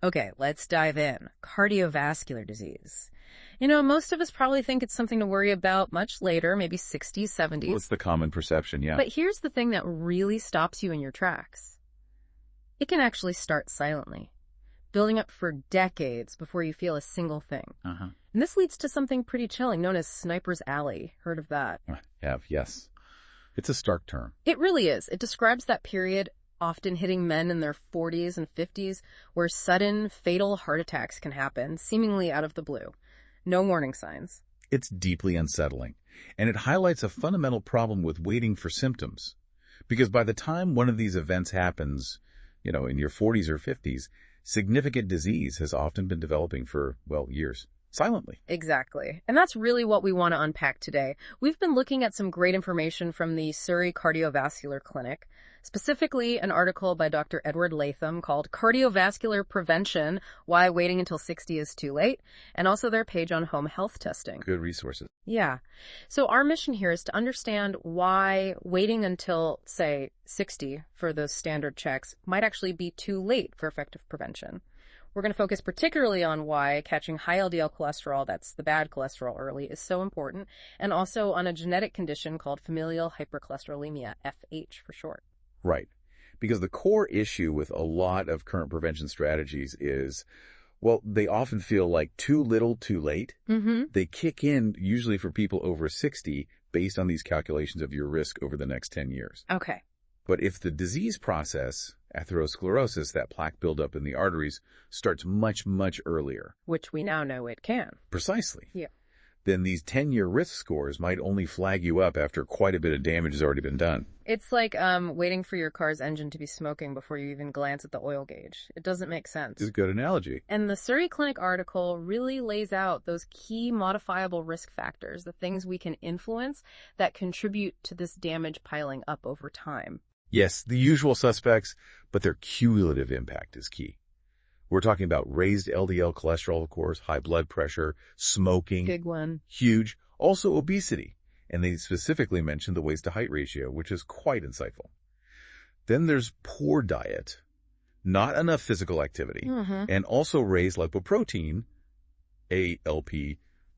Okay, let's dive in. Cardiovascular disease. Most of us probably think it's something to worry about much later, maybe 60s, What's 70s. the common perception? Yeah. But here's the thing that really stops you in your tracks. It can actually start silently, building up for decades before you feel a single thing. Uh-huh. And this leads to something pretty chilling known as Sniper's Alley. Heard of that? I have, yes. It's a stark term. It really is. It describes that period, often hitting men in their 40s and 50s, where sudden, fatal heart attacks can happen, seemingly out of the blue. No warning signs. It's deeply unsettling, and it highlights a fundamental problem with waiting for symptoms. Because by the time one of these events happens, in your 40s or 50s, significant disease has often been developing for, years. Silently. Exactly. And that's really what we want to unpack today. We've been looking at some great information from the Surrey Cardiovascular Clinic, specifically an article by Dr. Edward Latham called Cardiovascular Prevention, Why Waiting Until 60 is Too Late, and also their page on home health testing. Good resources. Yeah. So our mission here is to understand why waiting until, say, 60 for those standard checks might actually be too late for effective prevention. We're going to focus particularly on why catching high LDL cholesterol, that's the bad cholesterol early, is so important, and also on a genetic condition called familial hypercholesterolemia, FH for short. Right. Because the core issue with a lot of current prevention strategies is, they often feel like too little, too late. Mm-hmm. They kick in usually for people over 60 based on these calculations of your risk over the next 10 years. Okay. But if the disease process, atherosclerosis, that plaque buildup in the arteries, starts much, much earlier. Which we now know it can. Precisely. Yeah. Then these 10-year risk scores might only flag you up after quite a bit of damage has already been done. It's like waiting for your car's engine to be smoking before you even glance at the oil gauge. It doesn't make sense. It's a good analogy. And the Surrey Clinic article really lays out those key modifiable risk factors, the things we can influence that contribute to this damage piling up over time. Yes, the usual suspects, but their cumulative impact is key. We're talking about raised LDL cholesterol, of course, high blood pressure, smoking. Big one. Huge. Also obesity. And they specifically mentioned the waist-to-height ratio, which is quite insightful. Then there's poor diet, not enough physical activity, and also raised lipoprotein, ALP,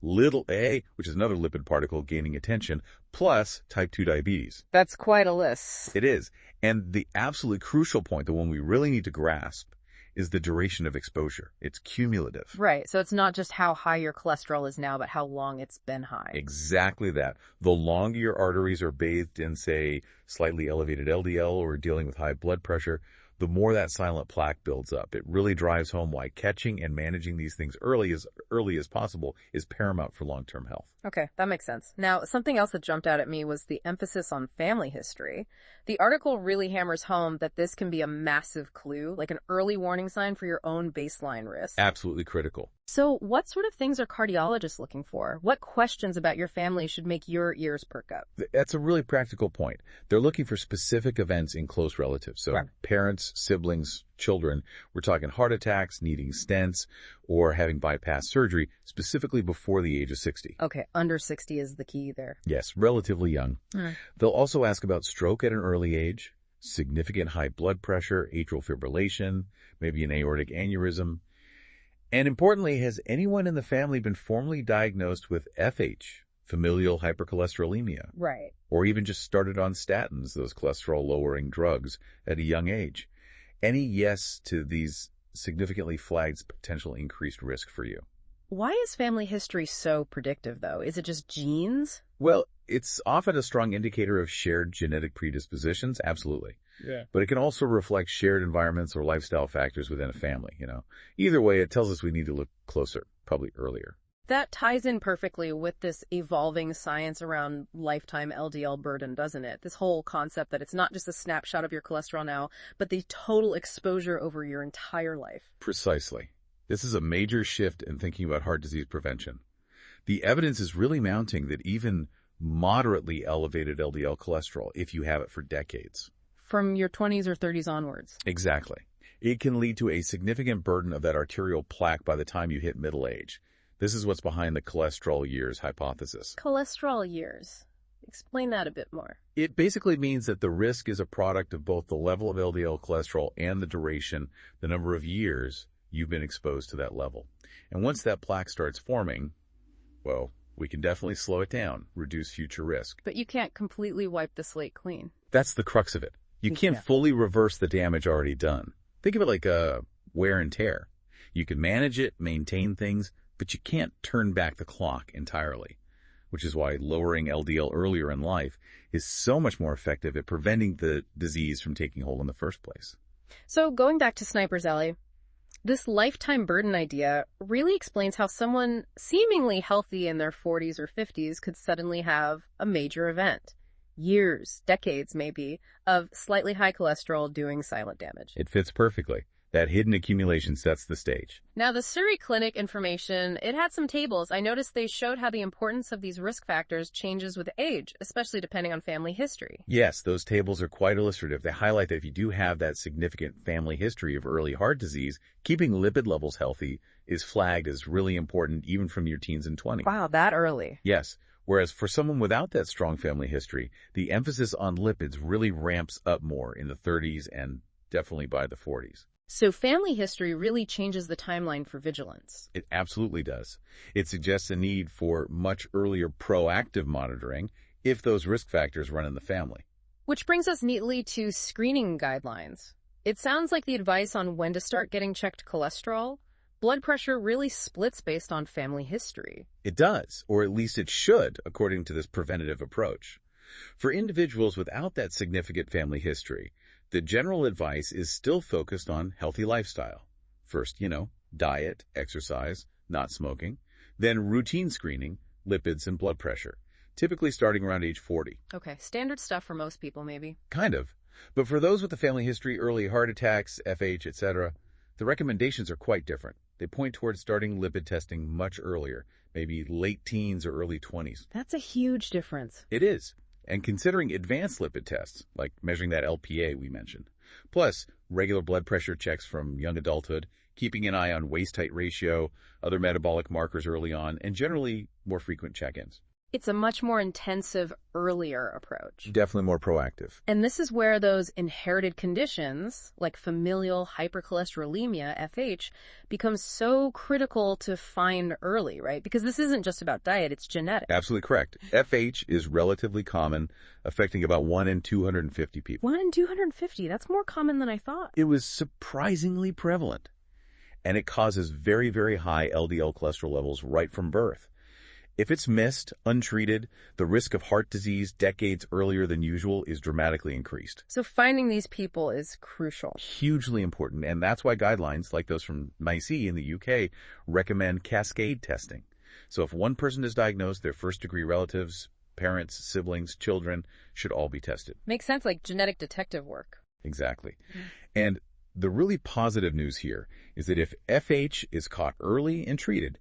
little a, which is another lipid particle gaining attention, plus type 2 diabetes. That's quite a list. It is. And the absolutely crucial point, the one we really need to grasp, is the duration of exposure. It's cumulative. Right. So it's not just how high your cholesterol is now, but how long it's been high. Exactly that. The longer your arteries are bathed in, say, slightly elevated LDL or dealing with high blood pressure, the more that silent plaque builds up. It really drives home why catching and managing these things early as possible is paramount for long-term health. Okay, that makes sense. Now, something else that jumped out at me was the emphasis on family history. The article really hammers home that this can be a massive clue, like an early warning sign for your own baseline risk. Absolutely critical. So what sort of things are cardiologists looking for? What questions about your family should make your ears perk up? That's a really practical point. They're looking for specific events in close relatives. So parents, siblings, children. We're talking heart attacks, needing stents, or having bypass surgery, specifically before the age of 60. Okay, under 60 is the key there. Yes, relatively young. They'll also ask about stroke at an early age, significant high blood pressure, atrial fibrillation, maybe an aortic aneurysm. And importantly, has anyone in the family been formally diagnosed with FH, familial hypercholesterolemia? Right. Or even just started on statins, those cholesterol-lowering drugs, at a young age? Any yes to these significantly flags potential increased risk for you. Why is family history so predictive, though? Is it just genes? Well, it's often a strong indicator of shared genetic predispositions, absolutely. Yeah. But it can also reflect shared environments or lifestyle factors within a family, Either way, it tells us we need to look closer, probably earlier. That ties in perfectly with this evolving science around lifetime LDL burden, doesn't it? This whole concept that it's not just a snapshot of your cholesterol now, but the total exposure over your entire life. Precisely. This is a major shift in thinking about heart disease prevention. The evidence is really mounting that even moderately elevated LDL cholesterol, if you have it for decades. From your 20s or 30s onwards. Exactly. It can lead to a significant burden of that arterial plaque by the time you hit middle age. This is what's behind the cholesterol years hypothesis. Cholesterol years. Explain that a bit more. It basically means that the risk is a product of both the level of LDL cholesterol and the duration, the number of years you've been exposed to that level. And once that plaque starts forming, well, we can definitely slow it down, reduce future risk. But you can't completely wipe the slate clean. That's the crux of it. You can't fully reverse the damage already done. Think of it like a wear and tear. You can manage it, maintain things, but you can't turn back the clock entirely, which is why lowering LDL earlier in life is so much more effective at preventing the disease from taking hold in the first place. So going back to Sniper's Alley, this lifetime burden idea really explains how someone seemingly healthy in their 40s or 50s could suddenly have a major event. Years, decades maybe, of slightly high cholesterol doing silent damage. It fits perfectly. That hidden accumulation sets the stage. Now, the Surrey Clinic information, it had some tables. I noticed they showed how the importance of these risk factors changes with age, especially depending on family history. Yes, those tables are quite illustrative. They highlight that if you do have that significant family history of early heart disease, keeping lipid levels healthy is flagged as really important even from your teens and 20s. Wow, that early. Yes. Whereas for someone without that strong family history, the emphasis on lipids really ramps up more in the 30s and definitely by the 40s. So family history really changes the timeline for vigilance. It absolutely does. It suggests a need for much earlier proactive monitoring if those risk factors run in the family. Which brings us neatly to screening guidelines. It sounds like the advice on when to start getting checked cholesterol, blood pressure really splits based on family history. It does, or at least it should, according to this preventative approach. For individuals without that significant family history, the general advice is still focused on healthy lifestyle. First, diet, exercise, not smoking. Then routine screening, lipids and blood pressure, typically starting around age 40. Okay, standard stuff for most people maybe. Kind of. But for those with a family history, early heart attacks, FH, etc., the recommendations are quite different. They point towards starting lipid testing much earlier, maybe late teens or early 20s. That's a huge difference. It is. And considering advanced lipid tests, like measuring that LPA we mentioned, plus regular blood pressure checks from young adulthood, keeping an eye on waist-height ratio, other metabolic markers early on, and generally more frequent check-ins. It's a much more intensive, earlier approach. Definitely more proactive. And this is where those inherited conditions, like familial hypercholesterolemia, FH, become so critical to find early, right? Because this isn't just about diet, it's genetic. Absolutely correct. FH is relatively common, affecting about 1 in 250 people. 1 in 250, that's more common than I thought. It was surprisingly prevalent. And it causes very, very high LDL cholesterol levels right from birth. If it's missed, untreated, the risk of heart disease decades earlier than usual is dramatically increased. So finding these people is crucial. Hugely important, and that's why guidelines like those from NICE in the UK recommend cascade testing. So if one person is diagnosed, their first-degree relatives, parents, siblings, children should all be tested. Makes sense, like genetic detective work. Exactly. And the really positive news here is that if FH is caught early and treated,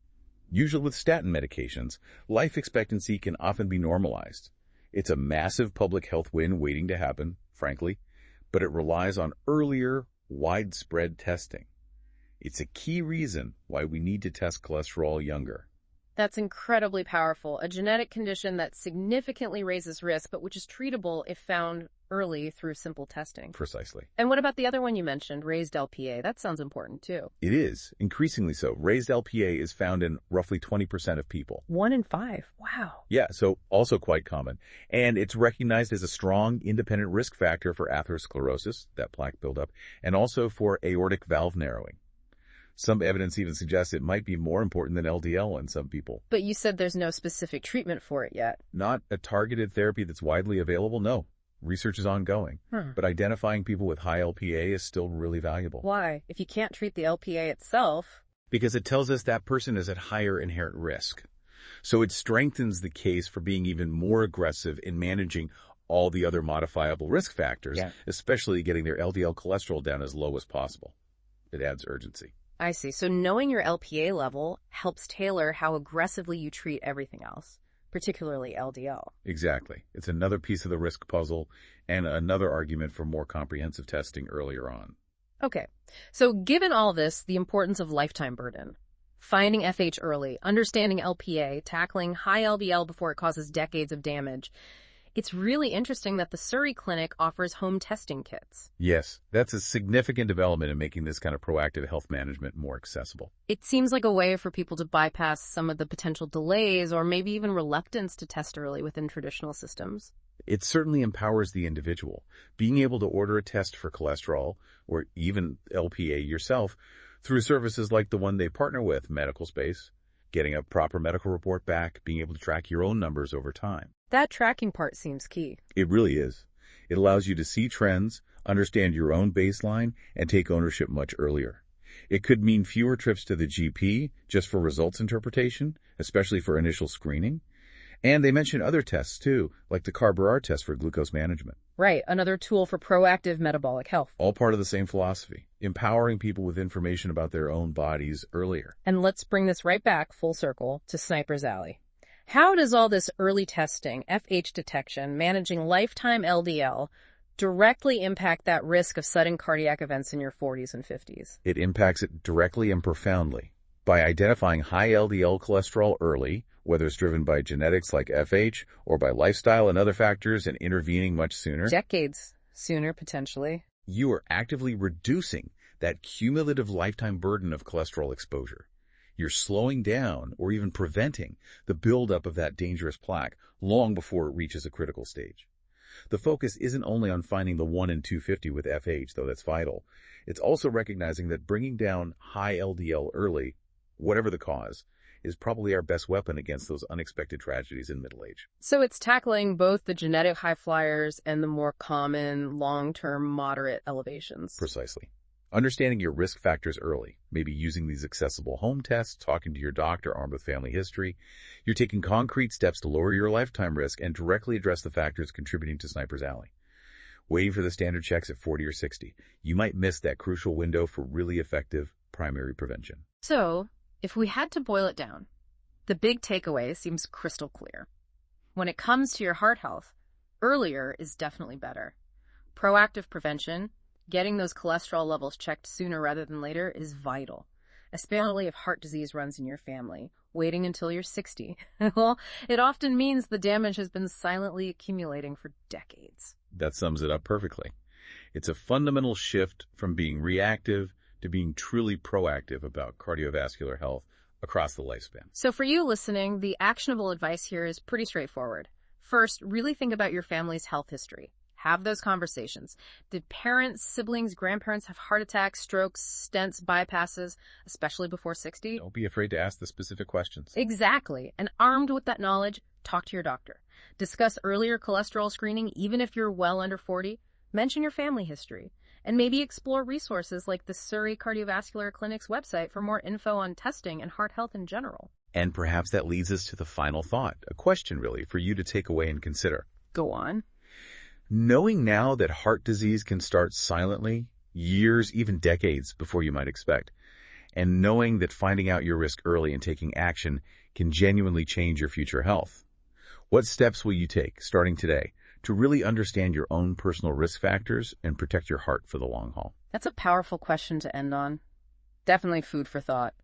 usually with statin medications, life expectancy can often be normalized. It's a massive public health win waiting to happen, frankly, but it relies on earlier, widespread testing. It's a key reason why we need to test cholesterol younger. That's incredibly powerful. A genetic condition that significantly raises risk, but which is treatable if found early through simple testing. Precisely. And what about the other one you mentioned, raised LPA? That sounds important too. It is, increasingly so. Raised LPA is found in roughly 20% of people. 1 in 5. Wow. Yeah, so also quite common. And it's recognized as a strong independent risk factor for atherosclerosis, that plaque buildup, and also for aortic valve narrowing. Some evidence even suggests it might be more important than LDL in some people. But you said there's no specific treatment for it yet. Not a targeted therapy that's widely available, no. Research is ongoing, but identifying people with high LPA is still really valuable. Why? If you can't treat the LPA itself... Because it tells us that person is at higher inherent risk. So it strengthens the case for being even more aggressive in managing all the other modifiable risk factors, especially getting their LDL cholesterol down as low as possible. It adds urgency. I see. So knowing your LPA level helps tailor how aggressively you treat everything else, particularly LDL. Exactly. It's another piece of the risk puzzle and another argument for more comprehensive testing earlier on. Okay. So given all this, the importance of lifetime burden, finding FH early, understanding LPA, tackling high LDL before it causes decades of damage, It's really interesting that the Surrey Clinic offers home testing kits. Yes, that's a significant development in making this kind of proactive health management more accessible. It seems like a way for people to bypass some of the potential delays or maybe even reluctance to test early within traditional systems. It certainly empowers the individual. Being able to order a test for cholesterol or even LPA yourself through services like the one they partner with, Medical Space, getting a proper medical report back, being able to track your own numbers over time. That tracking part seems key. It really is. It allows you to see trends, understand your own baseline, and take ownership much earlier. It could mean fewer trips to the GP just for results interpretation, especially for initial screening. And they mention other tests too, like the Cardiovascular test for glucose management. Right, another tool for proactive metabolic health. All part of the same philosophy, empowering people with information about their own bodies earlier. And let's bring this right back full circle to Sniper's Alley. How does all this early testing, FH detection, managing lifetime LDL, directly impact that risk of sudden cardiac events in your 40s and 50s? It impacts it directly and profoundly. By identifying high LDL cholesterol early, whether it's driven by genetics like FH or by lifestyle and other factors, and intervening much sooner, Decades sooner, potentially. you are actively reducing that cumulative lifetime burden of cholesterol exposure. You're slowing down or even preventing the buildup of that dangerous plaque long before it reaches a critical stage. The focus isn't only on finding the 1 in 250 with FH, though that's vital. It's also recognizing that bringing down high LDL early, whatever the cause, is probably our best weapon against those unexpected tragedies in middle age. So it's tackling both the genetic high flyers and the more common long-term moderate elevations. Precisely. Understanding your risk factors early, maybe using these accessible home tests, talking to your doctor armed with family history, you're taking concrete steps to lower your lifetime risk and directly address the factors contributing to Sniper's Alley. Waiting for the standard checks at 40 or 60, you might miss that crucial window for really effective primary prevention. So, if we had to boil it down, the big takeaway seems crystal clear. When it comes to your heart health, earlier is definitely better. Proactive prevention, getting those cholesterol levels checked sooner rather than later, is vital, especially if heart disease runs in your family. Waiting until you're 60, well, it often means the damage has been silently accumulating for decades. That sums it up perfectly. It's a fundamental shift from being reactive to being truly proactive about cardiovascular health across the lifespan. So for you listening, the actionable advice here is pretty straightforward. First, really think about your family's health history. Have those conversations. Did parents, siblings, grandparents have heart attacks, strokes, stents, bypasses, especially before 60? Don't be afraid to ask the specific questions. Exactly. And armed with that knowledge, talk to your doctor. Discuss earlier cholesterol screening, even if you're well under 40. Mention your family history. And maybe explore resources like the Surrey Cardiovascular Clinic's website for more info on testing and heart health in general. And perhaps that leads us to the final thought, a question really for you to take away and consider. Go on. Knowing now that heart disease can start silently, years, even decades before you might expect, and knowing that finding out your risk early and taking action can genuinely change your future health, what steps will you take, starting today, to really understand your own personal risk factors and protect your heart for the long haul? That's a powerful question to end on. Definitely food for thought.